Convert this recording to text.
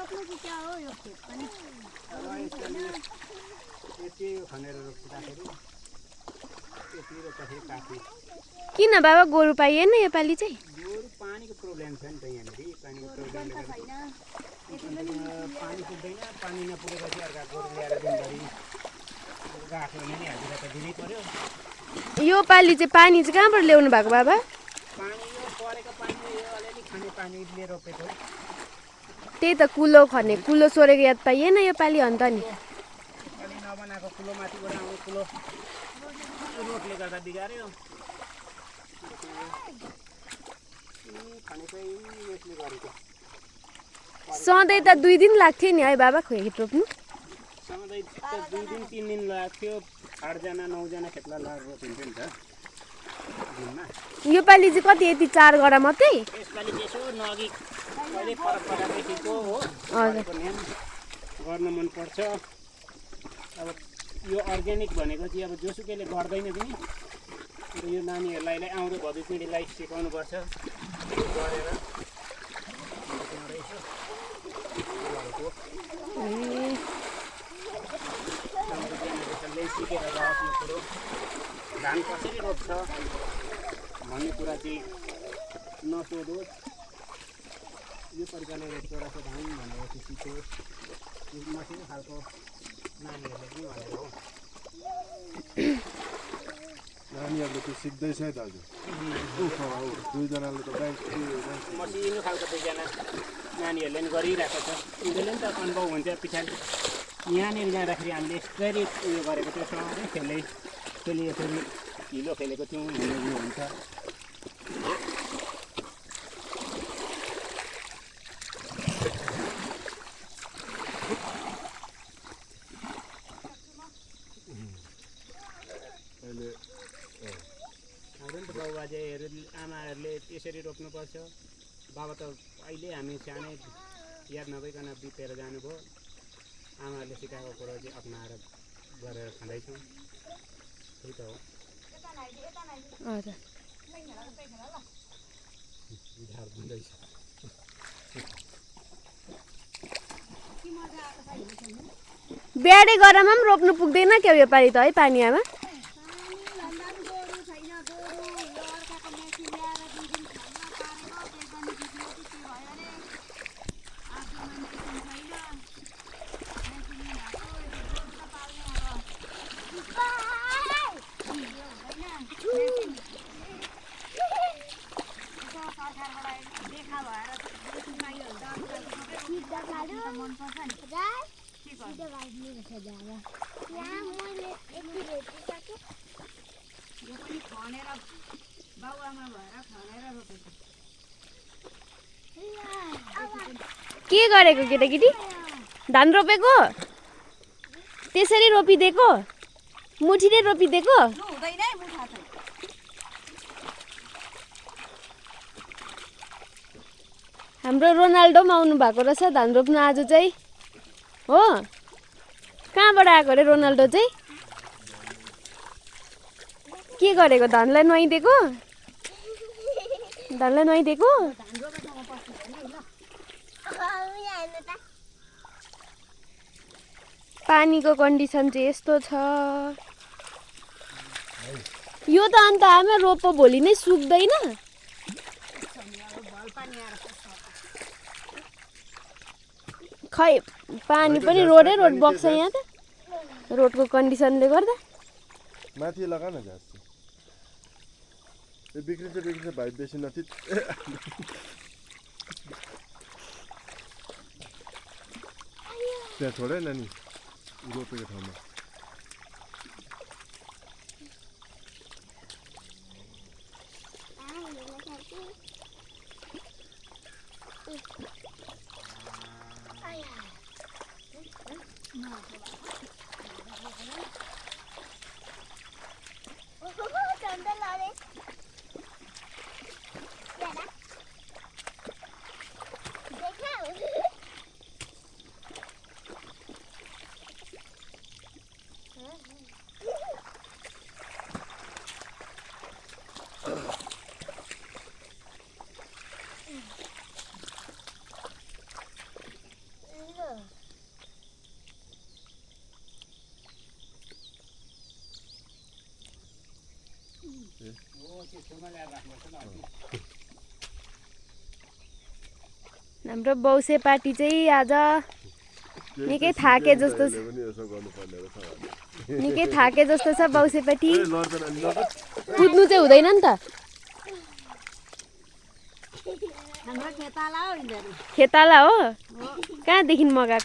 रोप्नु कि क्या हो यो खेत पनि यति खनेर रोप्दाखेरि यति रोप्दाखेरि काफी। किन बाबा गोरु पाइएन योपालि चाहिँ? गोरु पानीको प्रब्लम छ नि त यहाँनिर, पानीको प्रब्लमले गर्दा पानी पुग्दैन। पानी नपुगेपछि अर्का गोरु ल्याएर दिनभरि राख्यो भने नि हाजिरा त दिनै पर्यो। योपालि चाहिँ पानी चाहिँ कहाँबाट ल्याउनु भएको बाबा? पानी यो परेको पानी यो अलिअलि खाने पानीले रोपेको। त्यही त कुलो खने कुलो सोरेको याद पाइएन योपालि अन्त नि। अलि नबनाएको कुलो माथिबाट आउने कुलो रोडले गर्दा बिगार्यो। खाने चाहिँ यसले गरेको। सधैँ त 2 दिन लाग्थ्यो नि है बाबा खेत रोप्नु? सधैँ त 2 दिन 3 दिन लाग्थ्यो। 8 जना 9 जना खेतला लाएर रोपिन्थ्यो नि त दिनमा। योपालि चाहिँ कति यति 4 गरा मात्रै? यसपालि त्यसो नअघि कहिले परदेखिको हो गरेको नियम गर्न मनपर्छ। अब यो अर्ग्यानिक भनेको चाहिँ अब जोसुकैले गर्दैन पनि यो नानीहरूलाई आउँदो भवी पिँढीलाई सिकाउनुपर्छ गरेर सिकेर जाओस् यो कुरो। धान कसरी रोप्छ भन्ने कुरा चाहिँ नसोधोस्। यो प्रकारले रोप्दो रहेछ धान भनेर चाहिँ सिकोस्। मसिनो खालको नानीहरूले पनि भनेर हो। नानीहरूले त सिक्दैछ है दाजु। 2 जनाले त मसिनो खालको 2 जना नानीहरूले पनि गरिरहेको छ। उनीहरूले पनि त अनुभव हुन्छ पछाडि। यहाँनिर जाँदाखेरि हामीले यसरी उयो गरेको त्यो सँगै खेल्दै फेरि हिलो खेलेको थियौँ भन्ने उयो हुन्छ। बाबुबाजेहरू आमाहरूले त्यसरी रोप्नुपर्छ। बाबा त अहिले हामी सानै याद नभइकन बितेर जानुभयो। आमाहरूले सिकाएको कुरो चाहिँ अपनाएर गरेर खाँदैछौँ। त्यही त हो। झार हुँदैछ। ब्याडे गरामा पनि रोप्नु पुग्दैन क्या योपालि त है पानी आमा? के गरेको केटाकेटी? धान रोपेको? त्यसरी रोपिदिएको? मुठीले रोपिदिएको? हाम्रो रोनाल्डो पनि आउनु भएको रहेछ धान रोप्नु आज चाहिँ हो। कहाँबाट आएको रे रोनाल्डो चाहिँ? के गरेको? धानलाई नुहाइदिएको? धानलाई नुहाइदिएको? पानीको कन्डिसन चाहिँ यस्तो छ। यो त अन्त आमा रोप भोलि नै सुक्दैन? खै पानी पनि रोडै रोड बग्छ यहाँ त रोडको कन्डिसनले गर्दा। माथि लगा न घाँस। बिग्रिन्छ भाइ बेसी नथिच। त्यहाँ छोडे नानी रोपेको ठाउँमा। हाम्रो बौसे पार्टी चाहिँ आज निकै थाके जस्तो छ। निकै थाके जस्तो छ बौसे पार्टी। कुद्नु चाहिँ हुँदैन नि त। खेताला हो कहाँदेखि मगाएको?